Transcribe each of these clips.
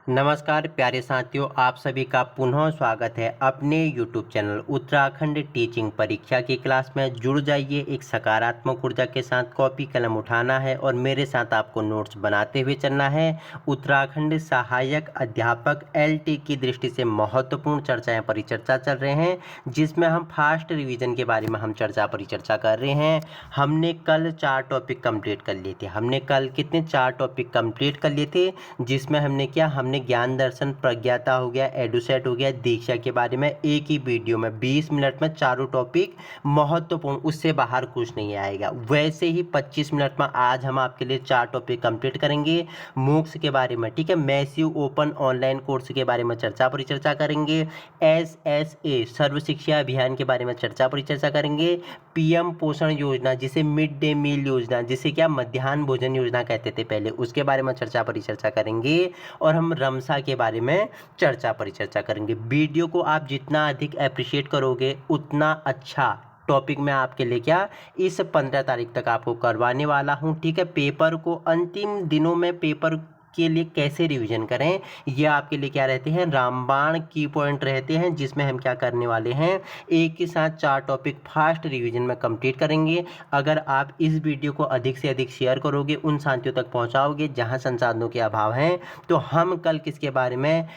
नमस्कार प्यारे साथियों, आप सभी का पुनः स्वागत है अपने YouTube चैनल उत्तराखंड टीचिंग परीक्षा की क्लास में। जुड़ जाइए, एक सकारात्मक ऊर्जा के साथ कॉपी कलम उठाना है और मेरे साथ आपको नोट्स बनाते हुए चलना है। उत्तराखंड सहायक अध्यापक LT की दृष्टि से महत्वपूर्ण चर्चाएं परिचर्चा चल रहे हैं, जिसमें हम फास्ट रिवीजन के बारे में हम परिचर्चा कर रहे हैं। हमने कल 4 टॉपिक कंप्लीट कर लिए थे। हमने कल कितने 4 टॉपिक कंप्लीट कर लिए थे, जिसमें हमने हमने ज्ञान दर्शन, प्रज्ञाता हो गया, एडुसेट हो गया, दीक्षा के बारे में एक ही वीडियो में 20 मिनट में चारों टॉपिक महत्वपूर्ण, उससे बाहर कुछ नहीं आएगा। वैसे ही 25 मिनट में आज हम आपके लिए 4 टॉपिक कंप्लीट करेंगे मूक्स के बारे में। ठीक है, मैसिव ओपन ऑनलाइन कोर्स के बारे में परिचर्चा करेंगे। SSA सर्व शिक्षा अभियान के बारे में परिचर्चा करेंगे। PM पोषण योजना, जिसे मिड डे मील योजना, जिसे मध्याह्न भोजन योजना कहते थे पहले, उसके बारे में परिचर्चा करेंगे। और हम रमसा के बारे में परिचर्चा करेंगे। वीडियो को आप जितना अधिक अप्रिशिएट करोगे उतना अच्छा टॉपिक मैं आपके लिए इस 15 तारीख तक आपको करवाने वाला हूं। ठीक है, पेपर को अंतिम दिनों में पेपर के लिए कैसे रिवीजन करें, ये आपके लिए रहते हैं रामबाण की पॉइंट रहते हैं, जिसमें हम करने वाले हैं एक के साथ 4 टॉपिक फास्ट रिवीजन में कंप्लीट करेंगे। अगर आप इस वीडियो को अधिक से अधिक शेयर करोगे, उन साथियों तक पहुंचाओगे जहां संसाधनों के अभाव हैं, तो हम कल किसके बारे में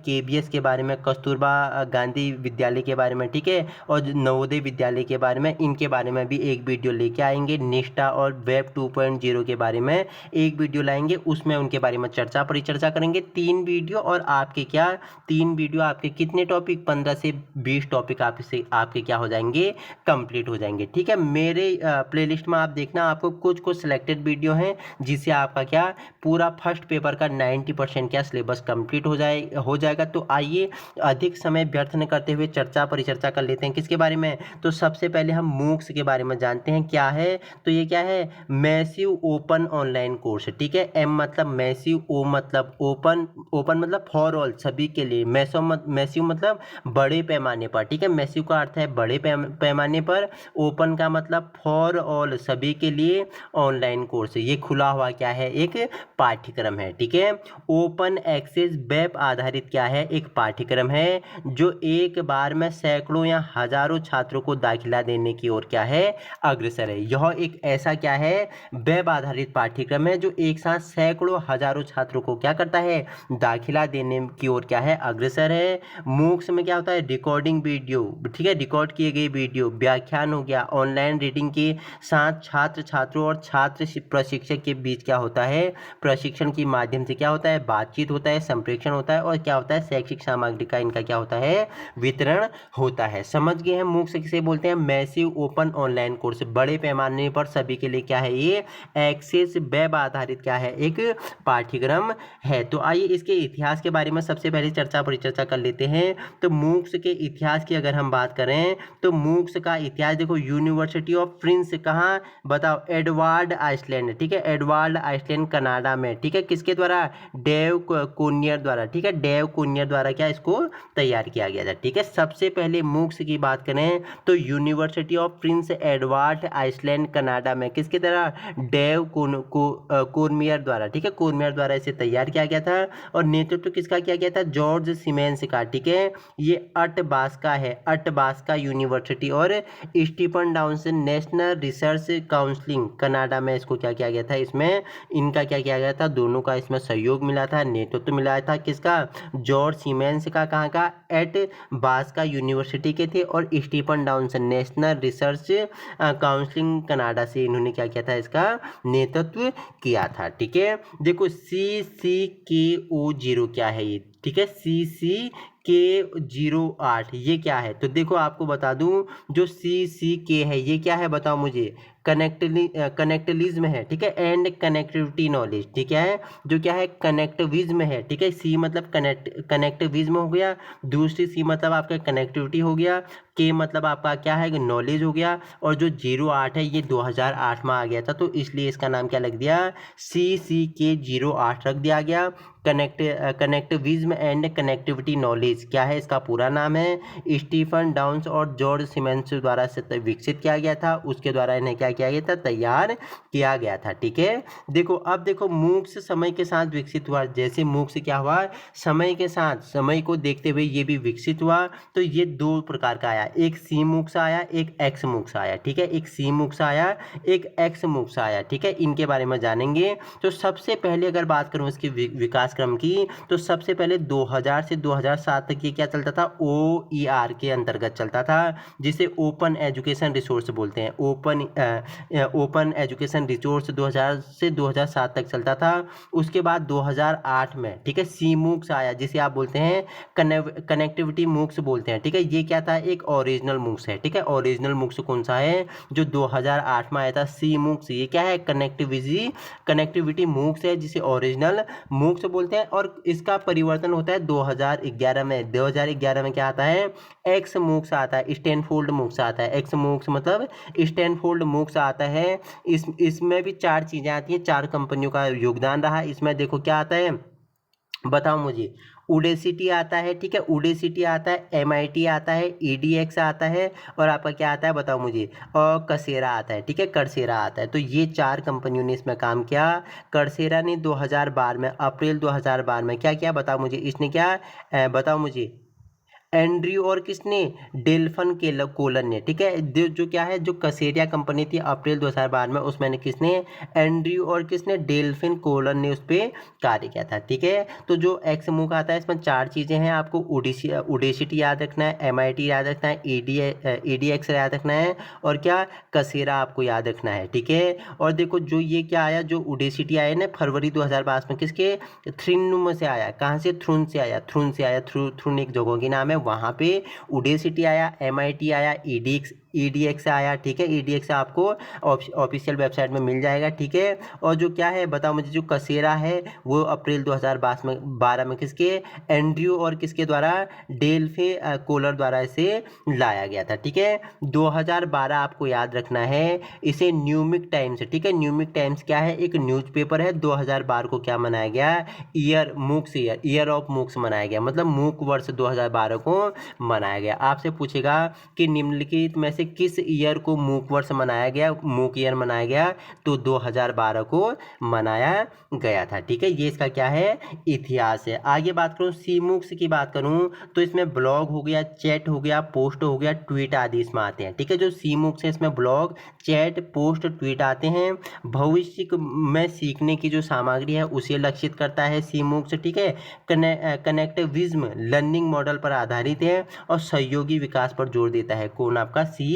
KBS के बारे में, कस्तूरबा गांधी विद्यालय के बारे में, ठीक है, और नवोदय विद्यालय के बारे में, इनके बारे में भी एक वीडियो लेके आएंगे। निष्ठा और वेब 2.0 के बारे में एक वीडियो लाएंगे, उसमें उनके बारे में परिचर्चा करेंगे। 3 वीडियो और आपके 3 वीडियो आपके कितने टॉपिक, 15 से 20 टॉपिक आपके हो जाएंगे, कंप्लीट हो जाएंगे। ठीक है, मेरे प्लेलिस्ट में आप देखना, आपको कुछ सिलेक्टेड वीडियो हैं जिससे आपका पूरा फर्स्ट पेपर का 90% सिलेबस कंप्लीट हो जाएगा। तो आइए अधिक समय व्यर्थ न करते हुए परिचर्चा कर लेते हैं। किसके बारे में? तो सबसे पहले हम मूक्स के बारे में जानते हैं क्या है। तो ये है? Massive open online course. ठीक है, M मतलब मैसिव, O मतलब ओपन मतलब फॉर ऑल, सभी के लिए। मैसिव मतलब बड़े पैमाने पर। ठीक है, मैसिव का अर्थ है बड़े पैमाने पर, ओपन का मतलब फॉर ऑल, सभी के लिए ऑनलाइन कोर्स। ये खुला हुआ है, एक पाठ्यक्रम है। ठीक है, ओपन एक्सेस वेब आधारित एक पाठ्यक्रम है, जो एक बार में सैकड़ों या हजारों छात्रों को दाखिला देने की ओर अग्रसर है। यह एक ऐसा है वेब आधारित पाठ्यक्रम है, जो एक साथ सैकड़ों हजारों छात्रों को करता है, दाखिला देने की ओर अग्रसर है। मूक्स में होता है? रिकॉर्डिंग वीडियो, ठीक है, रिकॉर्ड किए गए वीडियो, व्याख्यान हो गया, ऑनलाइन रीडिंग के साथ छात्रों और छात्र प्रशिक्षक के बीच होता है, प्रशिक्षण के माध्यम से होता है, बातचीत होता है, संप्रेषण होता है, और होता है, शैक्षिक सामग्री का इनका होता है, वितरण होता है। समझ गए हैं मूक्स किसे बोलते हैं? मैसिव ओपन ऑनलाइन कोर्स, बड़े पैमाने पर सभी के लिए है, ये एक्सेस वेब आधारित है, एक पाठ्यक्रम है। तो आइए इसके इतिहास के बारे में सबसे पहले परिचर्चा कर लेते हैं। तो मूक्स के इतिहास की अगर हम बात करें, तो मूक्स का इतिहास देखो, यूनिवर्सिटी ऑफ प्रिंस, कहाँ बताओ? Edward Island. ठीक है, एडवर्ड आइसलैंड कनाडा में। ठीक है, किसके द्वारा? डेव कोनियर द्वारा। ठीक है, डेव कोनियर द्वारा इसको तैयार किया गया था। ठीक है, सबसे पहले मूक्स की बात करें तो University of Prince Edward Island Canada में किसके द्वारा? डेव कोर्मियर द्वारा। ठीक है, कोर्मियर द्वारा इसे तैयार किया गया था, और नेतृत्व किसका किया गया था? जॉर्ज सीमेंस का। ठीक है, ये अटबास्का है, अटबास्का यूनिवर्सिटी, और Stephen Downson national research counselling Canada में इसको किया गया था। इसमें इनका किया गया था, दोनों का इसमें सहयोग मिला था, नेतृत्व मिला था। किसका? जॉर्ज सीमेंस का। कहाँ का? एटबास्का यूनिवर्सिटी के थे, और Stephen Downson national research counselling Canada से इन्होंने किया था, इसका नेतृत्व किया था। ठीक है, देखो CCKO0 है ये? ठीक है, CCK08 ये है? तो देखो आपको बता दूं, जो CCK है ये है, बताओ मुझे? कनेक्टिविज्म है। ठीक है, एंड कनेक्टिविटी नॉलेज। ठीक है, जो है? कनेक्टिविज्म है। ठीक है, C मतलब कनेक्टिविज्म हो गया, दूसरी C मतलब आपका कनेक्टिविटी हो गया, K मतलब आपका है? नॉलेज हो गया, और जो 08 है ये 2008 में आ गया था, तो इसलिए इसका नाम लग दिया? CCK08 रख दिया गया। कनेक्टिविज्म एंड कनेक्टिविटी नॉलेज, क्या है इसका पूरा नाम है। स्टीफन डाउन्स और जॉर्ज सिमेंस द्वारा से विकसित किया गया था, उसके द्वारा इन्हें क्या किया गया था, तैयार किया गया था। ठीक है, देखो अब देखो मूक्स समय के साथ विकसित हुआ। जैसे मूक्स क्या हुआ, समय के साथ, समय को देखते हुए ये भी विकसित हुआ। तो ये दो प्रकार का आया, एक सी मूक्स आया, एक एक्स मूक्स आया। ठीक है, एक सी मूक्स आया, एक एक्स मूक्स आया। ठीक है, इनके बारे में जानेंगे। तो सबसे पहले अगर बात करूं इसकी विकास क्रम की, तो सबसे पहले 2000 से 2007 तक ये क्या चलता था, OER के अंतर्गत चलता था, जिसे ओपन एजुकेशन रिसोर्स बोलते हैं। ओपन एजुकेशन रिसोर्स 2000 से 2007 तक चलता था। उसके बाद 2008 में, ठीक है, सी मूक्स आया, जिसे आप बोलते हैं कनेक्टिविटी मूक्स बोलते हैं। ठीक है, ये क्या था, एक ओरिजिनल मूक्स है। ठीक है, ओरिजिनल मूक्स कौन सा है, जो 2008 में आया था, सी मूक्स। ये क्या है, कनेक्टिविटी मूक्स है, जिसे ओरिजिनल मूक्स बोलते हैं। और इसका परिवर्तन होता है 2011 में। 2011 में क्या आता है, एक्स मूक्स आता है, स्टैनफोर्ड मूक्स आता है। एक्स मूक्स मतलब स्टैनफोर्ड मूक्स आता है। इसमें भी 4 चीज़ें आती हैं, 4 कंपनियों का योगदान रहा। इसमें देखो क्या आता है, बताओ मुझे। उडेसिटी आता है, ठीक है, उडेसिटी आता है, MIT आता है, EDX आता है, और आपका क्या आता है, बताओ मुझे, और कसेरा आता है। ठीक है, कर्सेरा आता है। तो ये 4 कंपनियों ने इसमें काम किया। कर्सेरा ने 2012 में, अप्रैल 2012 में क्या किया, बताओ मुझे, इसने क्या, बताओ मुझे, एंड्रयू और किसने, डेल्फन के कोलन ने। ठीक है, जो क्या है, जो कसेरिया कंपनी थी अप्रैल 2012 में, उसमें किसने, एंड्रयू और किसने, डेल्फिन कोलन ने उस पर कार्य किया था। ठीक है, तो जो एक्स मूक आता है, इसमें 4 चीज़ें हैं, आपको उडेसिटी याद रखना है, MIT याद रखना है, EDX याद रखना है, और क्या, कसेरा आपको याद रखना है। ठीक है, और देखो जो ये क्या आया, जो उडेसिटी आया ना फरवरी 2022 में, किसके, थ्रिनुम से आया। कहाँ से, थ्रुन से आया, थ्रुन से आया। थ्रुन एक जगह की नाम है, वहाँ पे उडेसिटी आया, MIT आया, EDX आया। ठीक है, EDX आपको ऑफिशियल वेबसाइट में मिल जाएगा। ठीक है, और जो क्या है, बताओ मुझे, जो कसेरा है वो अप्रैल 2012 में किसके, एंड्रयू और किसके द्वारा, डेल्फे कोलर द्वारा इसे लाया गया था। ठीक है, 2012 आपको याद रखना है। इसे न्यूमिक टाइम्स, ठीक है, न्यूमिक टाइम्स क्या है, एक न्यूज़पेपर है। 2012 को क्या मनाया गया, ईयर ऑफ मूक्स मनाया गया, मतलब मूक वर्ष 2012 को मनाया गया। आपसे पूछेगा कि निम्नलिखित में से किस ईयर को मूक वर्ष मनाया गया, मूक ईयर मनाया गया, तो 2012 को मनाया गया था। ठीक है, ये इसका क्या है, इतिहास है। आगे बात करूं, सी मूक्स की बात करूं, तो इसमें ब्लॉग हो गया, चैट हो गया, पोस्ट हो गया, ट्वीट आदि इसमें आते हैं। ठीक है, जो सी मूक्स है इसमें ब्लॉग, चैट, पोस्ट, ट्वीट आते हैं। भविष्य में सीखने की जो सामग्री है उसे लक्षित करता है सी मूक्स। ठीक है, कनेक्टिविज्म लर्निंग मॉडल पर आधारित है, और सहयोगी विकास पर जोर देता है। कौन, आपका सी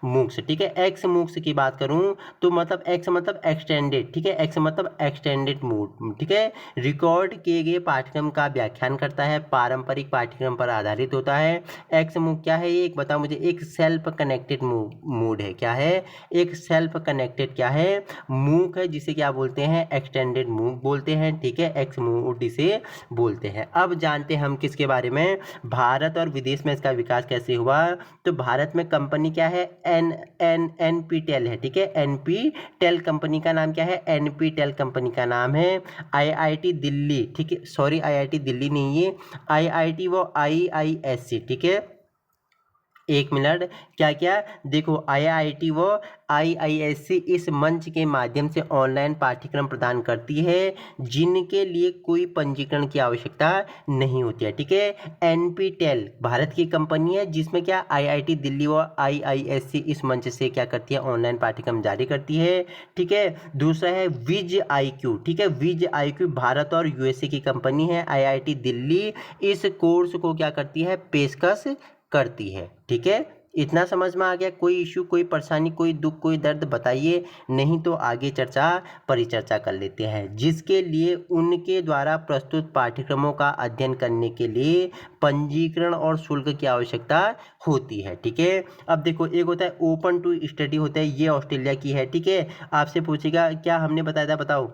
मूक्स। ठीक है, एक्स मूक्स की बात करूं, तो मतलब एक्स मतलब एक्सटेंडेड। ठीक है, एक्स मतलब एक्सटेंडेड मूड। ठीक है, रिकॉर्ड किए गए पाठ्यक्रम का व्याख्यान करता है, पारंपरिक पाठ्यक्रम पर आधारित होता है। एक्स मूक क्या है, एक बताओ मुझे, एक सेल्फ कनेक्टेड मूड है। क्या है, एक सेल्फ कनेक्टेड क्या है, मूक है, जिसे क्या बोलते हैं, एक्सटेंडेड मूक बोलते हैं। ठीक है, एक्स मूड इसे बोलते हैं। अब जानते हैं हम किसके बारे में, भारत और विदेश में इसका विकास कैसे हुआ। तो भारत में कंपनी क्या है, NPTEL है। ठीक है, NPTEL कंपनी का नाम क्या है, NPTEL कंपनी का नाम है। IIT दिल्ली, ठीक है, सॉरी IIT दिल्ली नहीं है, IIT वो IISc। ठीक है, एक मिनट, क्या क्या, देखो IIT वो IISc इस मंच के माध्यम से ऑनलाइन पाठ्यक्रम प्रदान करती है, जिनके लिए कोई पंजीकरण की आवश्यकता नहीं होती है। ठीक है, NPTEL भारत की कंपनी है, जिसमें क्या, IIT दिल्ली और IISc इस मंच से क्या करती है, ऑनलाइन पाठ्यक्रम जारी करती है। ठीक है, दूसरा है विज IQ। ठीक है, विज IQ भारत और USA की कंपनी है। IIT दिल्ली इस कोर्स को क्या करती है, पेशकश करती है। ठीक है, इतना समझ में आ गया। कोई इश्यू, कोई परेशानी, कोई दुख, कोई दर्द बताइए, नहीं तो आगे परिचर्चा कर लेते हैं। जिसके लिए उनके द्वारा प्रस्तुत पाठ्यक्रमों का अध्ययन करने के लिए पंजीकरण और शुल्क की आवश्यकता होती है। ठीक है, अब देखो, एक होता है ओपन टू स्टडी होता है, ये ऑस्ट्रेलिया की है। ठीक है, आपसे पूछेगा, क्या हमने बताया था, बताओ।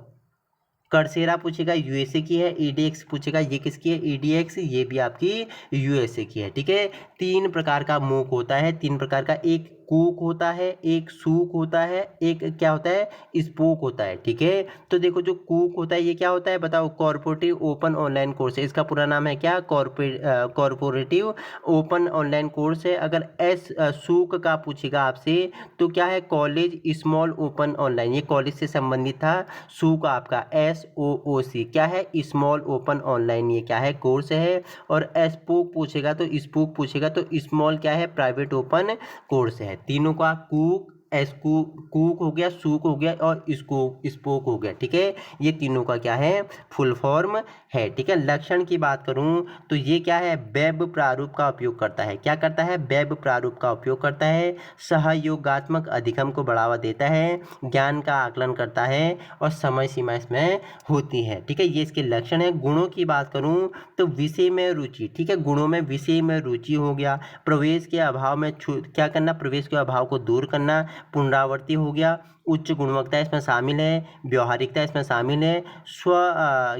कर्सेरा पूछेगा, USA की है। EDX पूछेगा, ये किसकी है, EDX, ये भी आपकी USA की है। ठीक है, 3 प्रकार का मूक होता है, 3 प्रकार का, एक कूक होता है, एक सूक होता है, एक क्या होता है, स्पोक होता है। ठीक है, तो देखो जो कूक होता है ये क्या होता है बताओ, कॉर्पोरेटिव ओपन ऑनलाइन कोर्स है। इसका पूरा नाम है क्या, कॉर्पोरेटिव ओपन ऑनलाइन कोर्स है। अगर सूक का पूछेगा आपसे तो क्या है, कॉलेज स्मॉल ओपन ऑनलाइन, ये कॉलेज से संबंधित था। सूक आपका SOOC क्या है, स्मॉल ओपन ऑनलाइन, ये क्या है, कोर्स है। और स्पोक पूछेगा तो स्पूक पूछेगा तो स्मॉल क्या है, प्राइवेट ओपन कोर्स है। तीनों का कूक हो गया, सूक हो गया और स्पोक हो गया। ठीक है, ये तीनों का क्या है, फुल फॉर्म है। ठीक है, लक्षण की बात करूं तो ये क्या है, वेब प्रारूप का उपयोग करता है। क्या करता है, वेब प्रारूप का उपयोग करता है। सहयोगात्मक अधिगम को बढ़ावा देता है, ज्ञान का आकलन करता है और समय सीमा इसमें होती है। ठीक है, ये इसके लक्षण है। गुणों की बात करूं तो विषय में रुचि। ठीक है, गुणों में विषय में रुचि हो गया। प्रवेश के अभाव में क्या करना, प्रवेश के अभाव को दूर करना, पुनरावृत्ति हो गया। उच्च गुणवत्ता इसमें शामिल है, व्यवहारिकता इसमें शामिल है।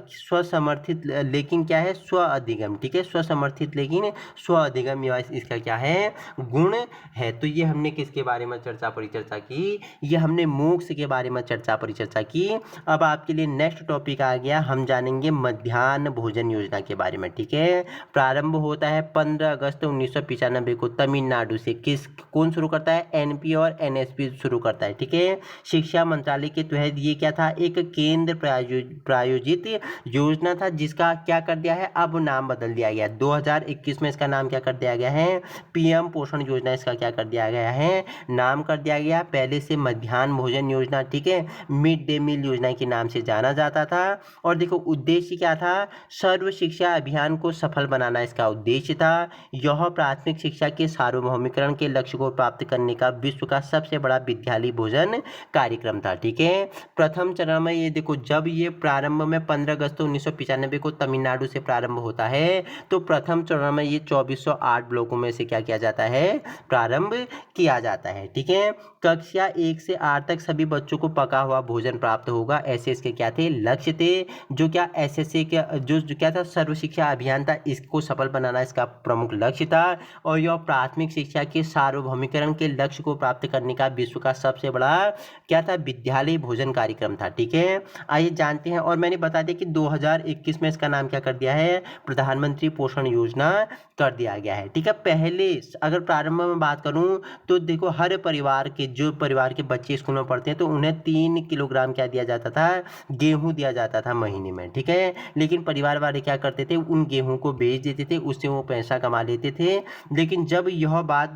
स्वसमर्थित लेकिन क्या है, स्व अधिगम। ठीक है, स्वसमर्थित लेकिन स्व अधिगम इसका क्या है, गुण है। तो ये हमने किसके बारे में परिचर्चा की, ये हमने मोक्ष के बारे में परिचर्चा की। अब आपके लिए नेक्स्ट टॉपिक आ गया, हम जानेंगे मध्याह्न भोजन योजना के बारे में। ठीक है, प्रारंभ होता है 15 अगस्त 1995 को तमिलनाडु से। कौन शुरू करता है, NP और NSP शुरू करता है। ठीक है, शिक्षा मंत्रालय के तहत ये क्या था, एक केंद्र प्रायोजित योजना था, जिसका क्या कर दिया है, अब नाम बदल दिया गया। 2021 में इसका नाम क्या कर दिया गया है, PM पोषण योजना इसका क्या कर दिया गया है, नाम कर दिया गया। पहले से मध्याह्न भोजन योजना, ठीक है, मिड डे मील योजना के नाम से जाना जाता था। और देखो उद्देश्य क्या था, सर्व शिक्षा अभियान को सफल बनाना इसका उद्देश्य था। यह प्राथमिक शिक्षा के सार्वभौमिकरण के लक्ष्य को प्राप्त करने का विश्व का सबसे बड़ा विद्यालय भोजन कार्यक्रम था। ठीक है, प्रथम चरण में ये देखो, जब ये प्रारंभ में 15 अगस्त 1995 को तमिलनाडु से प्रारंभ होता है, तो प्रथम चरण में ये 2408 ब्लॉकों में से क्या किया जाता है, प्रारंभ किया जाता है। ठीक है, कक्षा 1 से 8 तक सभी बच्चों को पका हुआ भोजन प्राप्त होगा, ऐसे इसके क्या थे, लक्ष्य थे। जो क्या SSA के जो क्या था, सर्व शिक्षा अभियान था, इसको सफल बनाना इसका प्रमुख लक्ष्य था। और यह प्राथमिक शिक्षा के सार्वभौमिकरण के लक्ष्य को प्राप्त करने का विश्व का सबसे बड़ा क्या था, विद्यालय भोजन कार्यक्रम था। ठीक है, आइए जानते हैं। और मैंने बता दिया कि 2021 में इसका नाम क्या कर दिया है, प्रधानमंत्री पोषण योजना कर दिया गया है। ठीक है, पहले अगर प्रारंभ में बात करूं तो देखो, हर परिवार के जो परिवार के बच्चे स्कूल में पढ़ते हैं तो उन्हें 3 किलोग्राम क्या दिया जाता था, गेहूं दिया जाता था महीने में। ठीक है, लेकिन परिवार वाले क्या करते थे, उन गेहूं को बेच देते थे, उससे वो पैसा कमा लेते थे। लेकिन जब यह बात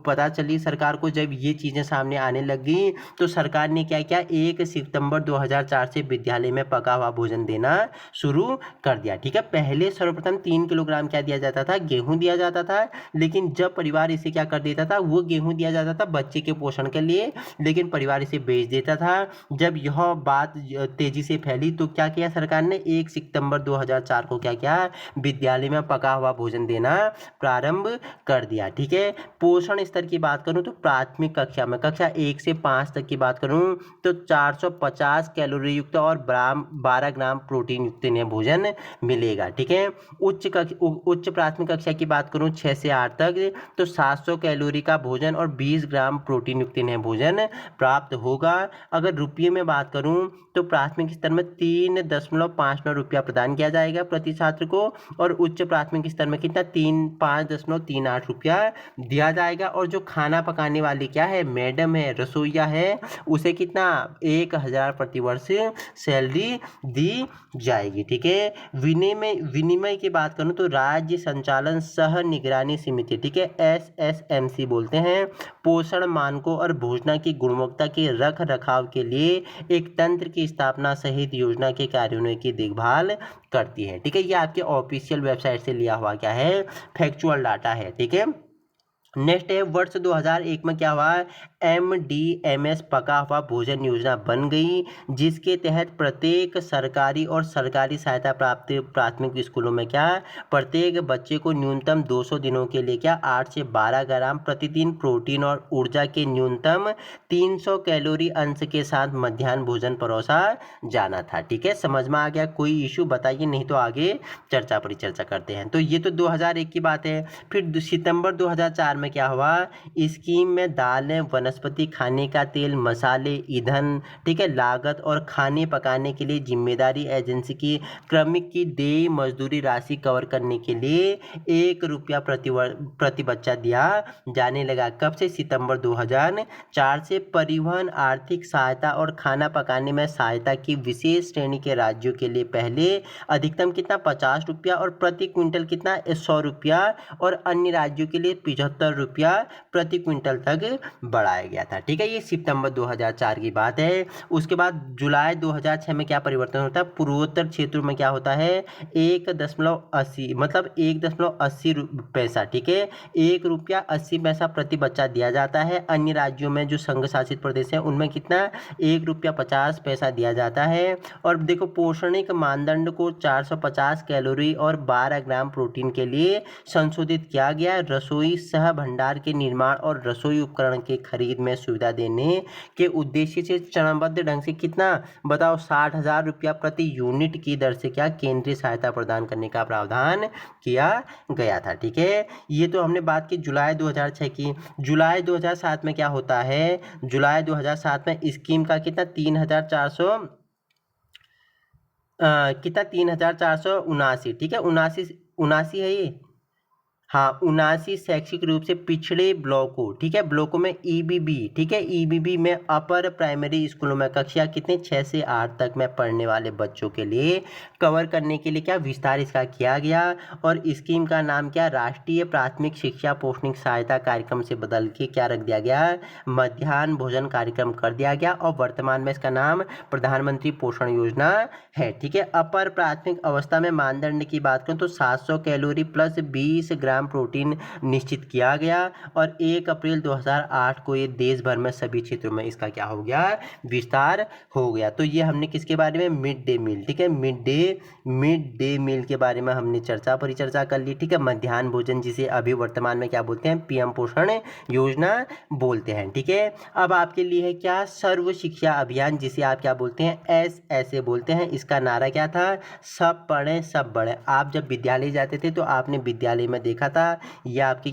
पता चली सरकार को, जब ये चीजें सामने आने लगी, तो सरकार ने क्या किया, 1 सितंबर 2004 से विद्यालय में पका हुआ भोजन देना शुरू कर दिया। ठीक है, पहले सर्वप्रथम 3 किलोग्राम क्या दिया जाता था, गेहूं दिया जाता था। लेकिन जब परिवार इसे क्या कर देता था, वो गेहूं दिया जाता था बच्चे के पोषण के लिए, लेकिन परिवार इसे बेच देता था। जब यह बात तेजी से फैली तो क्या किया सरकार ने, 1 सितंबर 2004 को क्या किया, विद्यालय में पका हुआ भोजन देना प्रारंभ कर दिया। ठीक है, पोषण स्तर की बात करूं तो प्राथमिक कक्षा में, कक्षा 1 से 5 तक की बात करूं तो 450 कैलोरी युक्त और 12 ग्राम प्रोटीन युक्त इन्हें भोजन मिलेगा। ठीक है, उच्च प्राथमिक कक्षा की बात करूं 6 से 8 तक तो 700 कैलोरी का भोजन और 20 ग्राम प्रोटीन युक्त इन्हें भोजन प्राप्त होगा। अगर रुपये में बात करूं तो प्राथमिक स्तर में 3.59 रुपया प्रदान किया जाएगा प्रति छात्र को, और उच्च प्राथमिक स्तर में कितना, 5.38 रुपया दिया जाएगा। और जो खाना पकाने वाली क्या है, मैडम है, रसोईया है, उसे कितना, 1000 प्रतिवर्ष सैलरी दी जाएगी। ठीक है, विनिमय की बात करूं तो राज्य संचालन सह निगरानी समिति, ठीक है, SSMC बोलते हैं, पोषण मानकों और भोजन की गुणवत्ता के रख रखाव के लिए एक तंत्र की स्थापना सहित योजना के कार्यान्वयन की देखभाल करती है। ठीक है, ये आपके ऑफिशियल वेबसाइट से लिया हुआ क्या है, फैक्चुअल डाटा है। ठीक है, नेक्स्ट है वर्ष 2001 में क्या हुआ, MDMS पका हुआ भोजन योजना बन गई, जिसके तहत प्रत्येक सरकारी और सरकारी सहायता प्राप्त प्राथमिक स्कूलों में क्या प्रत्येक बच्चे को न्यूनतम 200 दिनों के लिए क्या 8 से 12 ग्राम प्रतिदिन प्रोटीन और ऊर्जा के न्यूनतम 300 कैलोरी अंश के साथ मध्याह्न भोजन परोसा जाना था। ठीक है, समझ में आ गया? कोई इशू बताइए, नहीं तो आगे चर्चा परिचर्चा करते हैं। तो ये तो 2001 की बात है। फिर सितंबर 2004 में क्या हुआ? स्कीम में दालें, वनस्पति खाने का तेल, मसाले, ईंधन, ठीक है, लागत और खाने पकाने के लिए जिम्मेदारी एजेंसी की क्रमिक की देय मजदूरी राशि कवर करने के लिए ₹1 प्रति बच्चा दिया जाने लगा। कब से? सितंबर 2004 से। परिवहन, आर्थिक सहायता और खाना पकाने में सहायता की विशेष श्रेणी के राज्यों के लिए पहले अधिकतम कितना ₹50 और प्रति क्विंटल कितना ₹100 और अन्य राज्यों के लिए ₹75 प्रति क्विंटल तक बढ़ाया गया था। ठीक है, ये सितंबर 2004 की बात है। उसके बाद जुलाई 2006 में क्या परिवर्तन होता है? पूर्वोत्तर क्षेत्रों में क्या होता है? 1.80 मतलब 1.80 पैसा, ठीक है, ₹1.80 प्रति बच्चा दिया जाता है। अन्य राज्यों में जो संघ शासित प्रदेश है उनमें कितना ₹1.50 दिया जाता है। और देखो, पोषणिक मानदंड को 450 कैलोरी और 12 ग्राम प्रोटीन के लिए संशोधित किया गया। रसोई सह भंडार के निर्माण और रसोई उपकरण के खरीद में सुविधा देने के उद्देश्य से चरणबद्ध ढंग से कितना बताओ ₹60,000 प्रति यूनिट की दर से क्या केंद्रीय सहायता प्रदान करने का प्रावधान किया गया था। ठीक है, ये तो हमने बात की जुलाई 2006 की। जुलाई 2007 में क्या होता है? जुलाई 2007 में स्कीम का कितना 3,400 कितना 3,479, ठीक है, 79 है ये, हाँ, 79 शैक्षिक रूप से पिछड़े ब्लॉकों, ठीक है, ब्लॉकों में EBB, ठीक है, EBB में अपर प्राइमरी स्कूलों में कक्षा कितने 6 से 8 तक में पढ़ने वाले बच्चों के लिए कवर करने के लिए क्या विस्तार इसका किया गया। और स्कीम का नाम क्या? राष्ट्रीय प्राथमिक शिक्षा पोषण सहायता कार्यक्रम से बदल के क्या रख दिया गया? मध्याह्न भोजन कार्यक्रम कर दिया गया। और वर्तमान में इसका नाम प्रधानमंत्री पोषण योजना है। ठीक है, अपर प्राथमिक अवस्था में मानदंड की बात करें तो 700 कैलोरी प्लस 20 ग्राम प्रोटीन निश्चित किया गया। और 1 अप्रैल 2008 को ये देश भर में सभी क्षेत्रों में इसका क्या हो गया? विस्तार हो गया। तो ये हमने किसके बारे में? मिड डे मील, ठीक है, मिड डे मील के बारे में हमने चर्चा परिचर्चा कर ली। ठीक है, मध्याह्न भोजन जिसे अभी वर्तमान में क्या बोलते हैं? PM पोषण योजना बोलते हैं। ठीक है, अब आपके लिए है क्या? सर्व शिक्षा अभियान, जिसे आप क्या बोलते हैं? SSA बोलते हैं। इसका नारा क्या था? सब पढ़ें सब बढ़ें। आप जब विद्यालय जाते थे तो आपने विद्यालय में देखा था, या आपके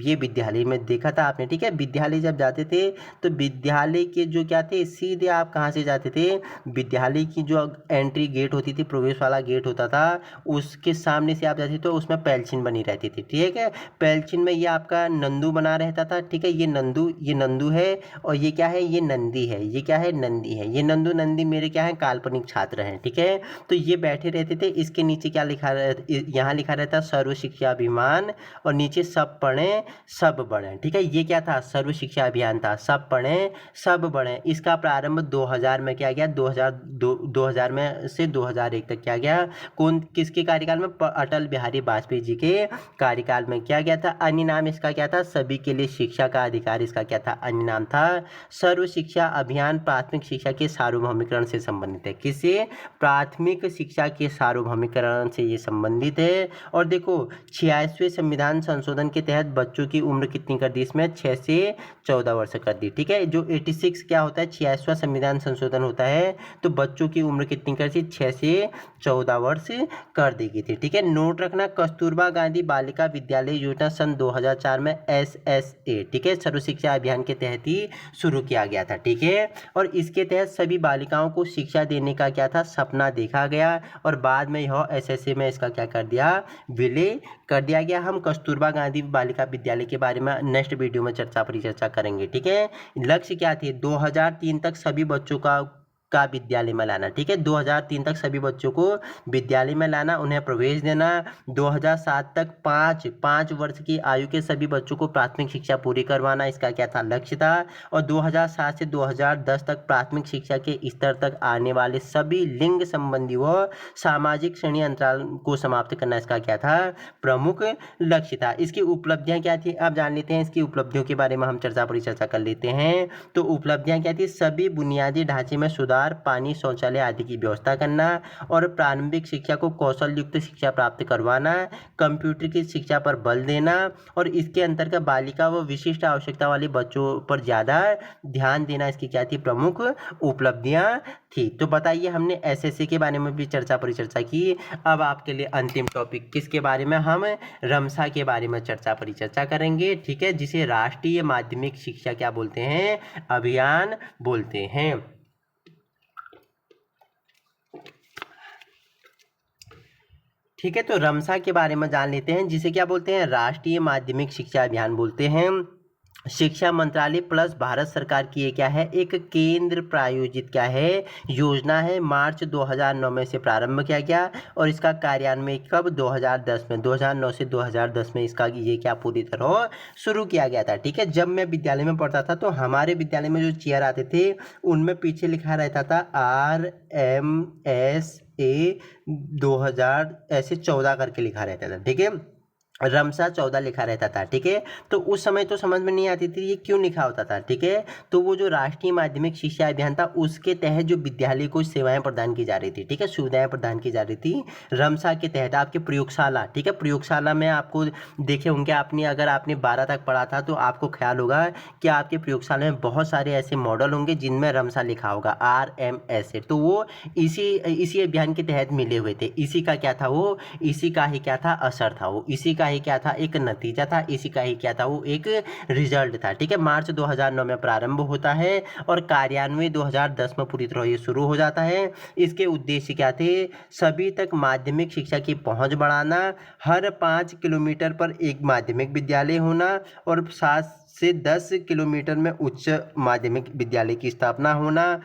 ये विद्यालय में देखा था आपने। ठीक है, विद्यालय जब जाते थे तो विद्यालय के जो क्या थे, सीधे आप कहाँ से जाते थे? विद्यालय की जो एंट्री गेट होती थी, प्रवेश वाला गेट होता था, उसके सामने से आप जाते थे तो उसमें पैलचिन बनी रहती थी। ठीक है, पैलचिन में ये आपका नंदू बना रहता था। ठीक है, ये नंदू है, और ये क्या है? ये नंदी है। ये क्या है? नंदी है। ये नंदू नंदी मेरे क्या है? काल्पनिक छात्र हैं। ठीक है, तो ये बैठे रहते थे। इसके नीचे क्या लिखा रहता? यहाँ लिखा रहता सर्व शिक्षा अभियान, और नीचे सब पढ़ें सब बढ़ें। ठीक है, ये क्या था? सर्व शिक्षा अभियान था। सब पढ़ें सब बढ़ें। इसका प्रारंभ 2000 में किया गया। 2000 में से 2001 तक किया गया। किसके कार्यकाल में? अटल बिहारी वाजपेयी जी के कार्यकाल में किया गया था। अन्य नाम इसका क्या था? सभी के लिए शिक्षा का अधिकार। इसका क्या था? अन्य नाम था। सर्व शिक्षा अभियान प्राथमिक शिक्षा के सार्वभौमिकरण से संबंधित है। किससे? प्राथमिक शिक्षा के सार्वभौमिकरण से ये संबंधित है। और देखो, 86वें संविधान संशोधन के तहत बच्चों की उम्र कितनी कर दी? इसमें 6 से 14 वर्ष कर दी। ठीक है, जो 86 क्या होता है? 86वां संविधान संशोधन होता है, तो बच्चों की उम्र कितनी कर दी? 6 से 14 वर्ष कर दी गई थी। ठीक है, नोट रखना, कस्तूरबा गांधी बालिका विद्यालय योजना सन 2004 में SSA, ठीक है, सर्व शिक्षा अभियान के तहत ही शुरू किया गया था। ठीक है, और इसके तहत सभी बालिकाओं को शिक्षा देने का क्या था? सपना देखा गया। और बाद में यह SSA में इसका क्या कर दिया? विलय कर दिया गया। हम कस्तूरबा गांधी बालिका विद्यालय के बारे में नेक्स्ट वीडियो में चर्चा परिचर्चा करेंगे। ठीक है, लक्ष्य क्या थे? 2003 तक सभी बच्चों का का विद्यालय में लाना, ठीक है। 2003 तक सभी बच्चों को विद्यालय में लाना, उन्हें प्रवेश देना। 2007 तक 5 वर्ष की आयु के सभी बच्चों को प्राथमिक शिक्षा पूरी करवाना, इसका क्या था, लक्ष्य था। और 2007 से 2010 तक प्राथमिक शिक्षा के स्तर तक आने वाले सभी लिंग संबंधी व सामाजिक श्रेणी अंतराल को समाप्त करना, इसका क्या था, प्रमुख लक्ष्य था। इसकी उपलब्धियां क्या थी, अब जान लेते हैं इसकी उपलब्धियों के बारे में, हम परिचर्चा कर लेते हैं। तो उपलब्धियां क्या थी, सभी बुनियादी ढांचे में सुधार, पानी, शौचालय आदि की व्यवस्था करना और प्रारंभिक शिक्षा को कौशल युक्त शिक्षा प्राप्त करवाना, कंप्यूटर की शिक्षा पर बल देना और इसके अंतर्गत बालिका व विशिष्ट आवश्यकता वाले बच्चों पर ज़्यादा ध्यान देना, इसकी क्या थी, प्रमुख उपलब्धियां थी। तो बताइए, हमने एसएससी के बारे में भी परिचर्चा की। अब आपके लिए अंतिम टॉपिक किसके बारे में, हम रमसा के बारे में परिचर्चा करेंगे, ठीक है, जिसे राष्ट्रीय माध्यमिक शिक्षा क्या बोलते हैं, अभियान बोलते हैं। ठीक है, तो रमसा के बारे में जान लेते हैं, जिसे क्या बोलते हैं, राष्ट्रीय माध्यमिक शिक्षा अभियान बोलते हैं। शिक्षा मंत्रालय प्लस भारत सरकार की ये क्या है, एक केंद्र प्रायोजित क्या है, योजना है। मार्च 2009 में से प्रारंभ किया गया और इसका कार्यान्वयन कब, 2010 में, 2009 से 2010 में इसका ये क्या पूरी तरह शुरू किया गया था, ठीक है। जब मैं विद्यालय में पढ़ता था तो हमारे विद्यालय में जो चेयर आते थे उनमें पीछे लिखा रहता था RMSA 2000 ऐसे 14 करके लिखा रहता था, ठीक है। रमसा 14 लिखा रहता था, ठीक है। तो उस समय तो समझ में नहीं आती थी ये क्यों लिखा होता था, ठीक है। तो वो जो राष्ट्रीय माध्यमिक शिक्षा अभियान था उसके तहत जो विद्यालय को सेवाएं प्रदान की जा रही थी, ठीक है, सुविधाएं प्रदान की जा रही थी रमसा के तहत। आपके प्रयोगशाला, ठीक है, प्रयोगशाला में आपको देखे होंगे आपने, अगर आपने 12 तक पढ़ा था तो आपको ख्याल होगा कि आपके प्रयोगशाला में बहुत सारे ऐसे मॉडल होंगे जिनमें रमसा लिखा होगा, RMSA। तो वो इसी अभियान के तहत मिले हुए थे। इसी का क्या था, वो इसी का ही क्या था, असर था, वो इसी का ही क्या था, एक नतीजा था, इसी का ही क्या था, वो एक रिजल्ट था, ठीक है। मार्च 2009 में प्रारंभ होता है और कार्यान्वयन 2010 में पूरी तरह ये शुरू हो जाता है। इसके उद्देश्य क्या थे, सभी तक माध्यमिक शिक्षा की पहुंच बढ़ाना, हर 5 किलोमीटर पर एक माध्यमिक विद्यालय होना और 7 से 10 किलोमीटर में उच्च माध्यमिक विद्यालय की स्थापना होना,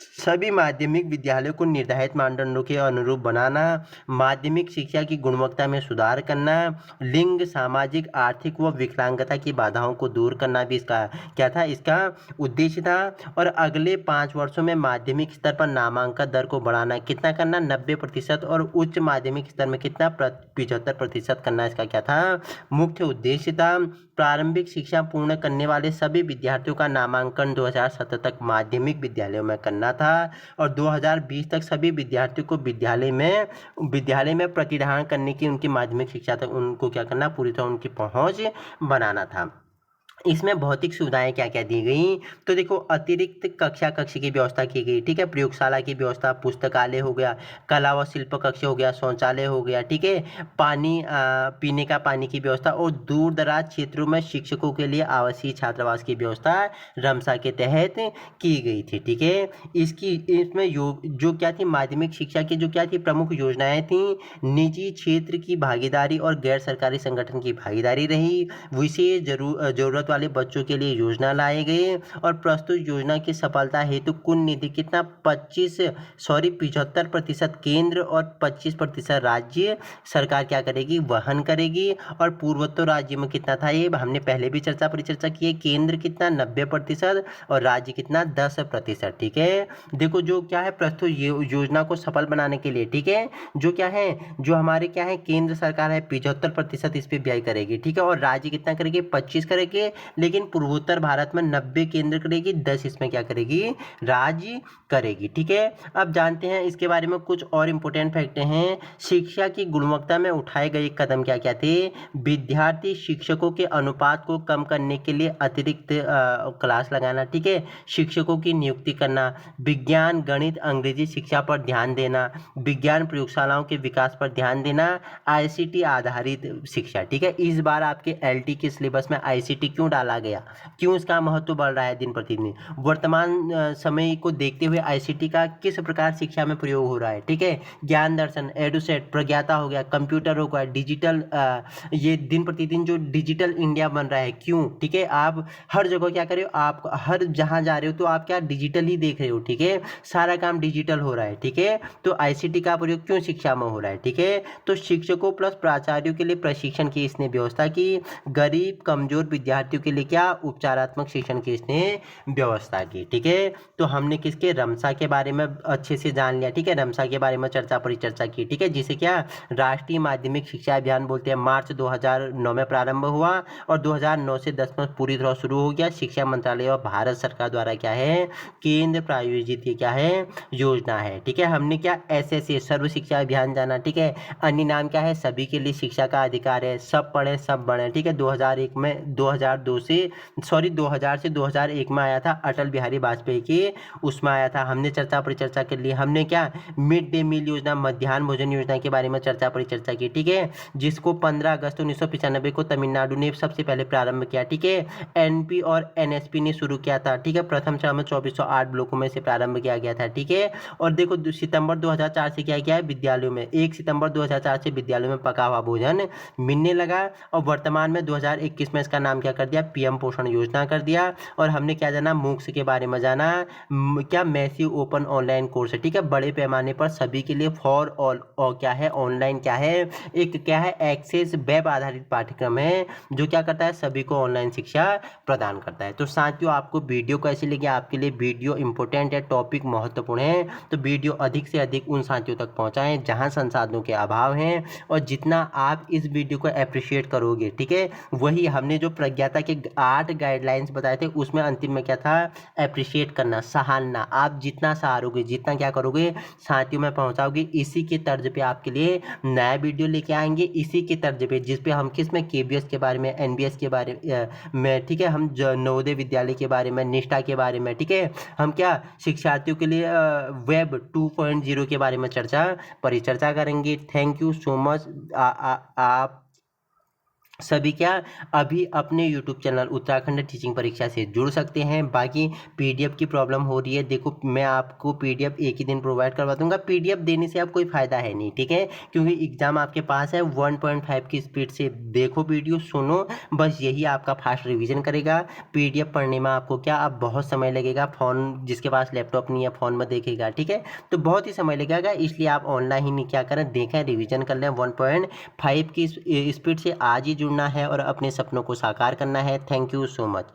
सभी माध्यमिक विद्यालयों को निर्धारित मानदंडों के अनुरूप बनाना, माध्यमिक शिक्षा की गुणवत्ता में सुधार करना, लिंग, सामाजिक, आर्थिक व विकलांगता की बाधाओं को दूर करना भी इसका क्या था, इसका उद्देश्य था। और अगले 5 वर्षों में माध्यमिक स्तर पर नामांकन दर को बढ़ाना, कितना करना, 90% और उच्च माध्यमिक स्तर में कितना, 75% करना, इसका क्या था, मुख्य उद्देश्य था। प्रारंभिक शिक्षा पूर्ण करने वाले सभी विद्यार्थियों का नामांकन 2017 तक माध्यमिक विद्यालयों में करना था और 2020 तक सभी विद्यार्थियों को विद्यालय में प्रतिदान करने की, उनकी माध्यमिक शिक्षा तक उनको क्या करना, पूरी तरह उनकी पहुंच बनाना था। इसमें भौतिक सुविधाएं क्या क्या दी गई, तो देखो, अतिरिक्त कक्ष की व्यवस्था की गई, ठीक है, प्रयोगशाला की व्यवस्था, पुस्तकालय हो गया, कला व शिल्प कक्ष हो गया, शौचालय हो गया, ठीक है, पानी, पीने का पानी की व्यवस्था और दूर दराज क्षेत्रों में शिक्षकों के लिए आवासीय छात्रावास की व्यवस्था रमसा के तहत की गई थी, ठीक है। इसमें जो क्या थी, माध्यमिक शिक्षा की जो क्या थी, प्रमुख योजनाएं थी, निजी क्षेत्र की भागीदारी और गैर सरकारी संगठन की भागीदारी रही, विशेष जरूरत वाले बच्चों के लिए योजना लाए गए और प्रस्तुत योजना की सफलता हेतु कुल निधि कितना, 75% केंद्र और 25% राज्य सरकार क्या करेगी, वहन करेगी। और पूर्वोत्तर राज्य में कितना था, ये हमने पहले भी परिचर्चा की है, केंद्र कितना 90% और राज्य कितना 10%, ठीक है। देखो, जो क्या है, प्रस्तुत योजना को सफल बनाने के लिए, ठीक है, जो क्या है, जो हमारे क्या है, केंद्र सरकार है 75% इस पे व्यय करेगी, ठीक है, और राज्य कितना करेगी, 25 करेगी, लेकिन पूर्वोत्तर भारत में 90 केंद्र करेगी, 10 इसमें क्या करेगी, राज्य करेगी, ठीक है। अब जानते हैं इसके बारे में कुछ और इंपॉर्टेंट फैक्ट हैं। शिक्षा की गुणवत्ता में उठाए गए कदम क्या क्या थे, विद्यार्थी शिक्षकों के अनुपात को कम करने के लिए अतिरिक्त क्लास लगाना, ठीक है, शिक्षकों की नियुक्ति करना, विज्ञान, गणित, अंग्रेजी शिक्षा पर ध्यान देना, विज्ञान प्रयोगशालाओं के विकास पर ध्यान देना, ICT आधारित शिक्षा, ठीक है। इस बार आपके LT के सिलेबस में ICT क्यों क्यों डाला गया, क्यों इसका महत्व बढ़ रहा है दिन प्रतिदिन, वर्तमान समय को देखते हुए आईसीटी का किस प्रकार शिक्षा में प्रयोग हो रहा है। ठीक है, ज्ञान दर्शन, एडुसेट, प्रज्ञाता हो गया, कंप्यूटर हो गया, डिजिटल ये दिन प्रतिदिन जो डिजिटल इंडिया बन रहा है क्यों। ठीक है, आप हर जगह क्या कर रहे हो, आप हर जहाँ जा रहे हो तो आप क्या डिजिटल ही देख रहे हो। ठीक है, सारा काम डिजिटल हो रहा है। ठीक है, तो आईसीटी का प्रयोग क्यों शिक्षा में हो रहा है। ठीक है, तो शिक्षकों प्लस प्राचार्यों के लिए प्रशिक्षण की इसने व्यवस्था की, गरीब कमजोर विद्यार्थियों के लिए क्या उपचारात्मक शिक्षण की इसने व्यवस्था की। ठीक है, तो हमने किसके रमसा के बारे में अच्छे से जान लिया। ठीक है, रमसा के बारे में चर्चा परिचर्चा की। ठीक है, जिसे क्या राष्ट्रीय माध्यमिक शिक्षा अभियान बोलते हैं। मार्च 2009 में प्रारंभ हुआ और 2009 से 10 में पूरी तरह शुरू हो गया। शिक्षा मंत्रालय और भारत सरकार द्वारा क्या है, केंद्र प्रायोजित ये क्या है, योजना है। ठीक है, हमने क्या एसएसए सर्व शिक्षा अभियान जाना। ठीक है, अन्य नाम क्या है, सभी के लिए शिक्षा का अधिकार है, सब पढ़े सब बढ़े। ठीक है, 2001 में 2002 से 2000 से 2001 में आया था अटल बिहारी वाजपेयी की, उसमें आया था। हमने चर्चा परिचर्चा के लिए हमने क्या मिड डे मील योजना, मध्याह्न भोजन योजना के बारे में चर्चा परिचर्चा की। ठीक है, जिसको 15 अगस्त 1995 को तमिलनाडु ने सबसे पहले प्रारंभ किया। ठीक है, एनपी और एनएसपी ने शुरू किया था। ठीक है, प्रथम चरण में 2408 ब्लॉकों में से प्रारंभ किया गया था। ठीक है, और देखो सितंबर 2004 से क्या किया है, विद्यालयों में 1 सितंबर 2004 से विद्यालयों में पका हुआ भोजन मिलने लगा और वर्तमान में 2021 में इसका नाम क्या कर दिया, पीएम पोषण योजना कर दिया। और हमने क्या जाना, मूक्स के बारे में जाना, क्या मैसिव ओपन ऑनलाइन कोर्स है। ठीक है, बड़े पैमाने पर सभी के लिए फॉर ऑल और क्या है, ऑनलाइन क्या है, एक क्या है एक्सेस वेब आधारित पाठ्यक्रम है जो क्या करता है, सभी को ऑनलाइन शिक्षा प्रदान करता है। तो साथियों, आपको वीडियो कैसी लगी, आपके लिए वीडियो इंपॉर्टेंट है, टॉपिक महत्वपूर्ण है, तो वीडियो अधिक से अधिक उन साथियों तक पहुंचाएं जहां संसाधनों के अभाव हैं। और जितना आप इस वीडियो को अप्रिशिएट करोगे, ठीक है, वही हमने जो प्रज्ञाता के 8 गाइडलाइंस बताए थे उसमें अंतिम में क्या था, अप्रिशिएट करना, सराहना। आप जितना सहारोगे, जितना क्या करोगे, साथियों में पहुंचाओगे, इसी के तर्ज पे आपके लिए नया वीडियो लेके आएंगे, इसी के तर्ज पे जिस पे हम किस में केबीएस के बारे में, एनबीएस के बारे में, ठीक है, हम नवोदय विद्यालय के बारे में, निष्ठा के बारे में, ठीक है, हम क्या शिक्षार्थियों के लिए वेब 2.0 के बारे में चर्चा परिचर्चा करेंगे। Thank you so much. आप सभी क्या अभी अपने YouTube चैनल उत्तराखंड टीचिंग परीक्षा से जुड़ सकते हैं। बाकी PDF की प्रॉब्लम हो रही है, देखो मैं आपको PDF एक ही दिन प्रोवाइड करवा दूंगा। PDF देने से आप कोई फ़ायदा है नहीं, ठीक है, क्योंकि एग्ज़ाम आपके पास है। 1.5 की स्पीड से देखो, वीडियो सुनो, बस यही आपका फास्ट रिवीजन करेगा। PDF पढ़ने में आपको क्या अब बहुत समय लगेगा, फ़ोन जिसके पास लैपटॉप नहीं है फ़ोन में देखेगा, ठीक है, तो बहुत ही समय लगेगा। इसलिए आप ऑनलाइन ही क्या करें, देखें, रिविजन कर लें। 1.5 की स्पीड से आज ही जुड़ना है और अपने सपनों को साकार करना है। Thank you so much.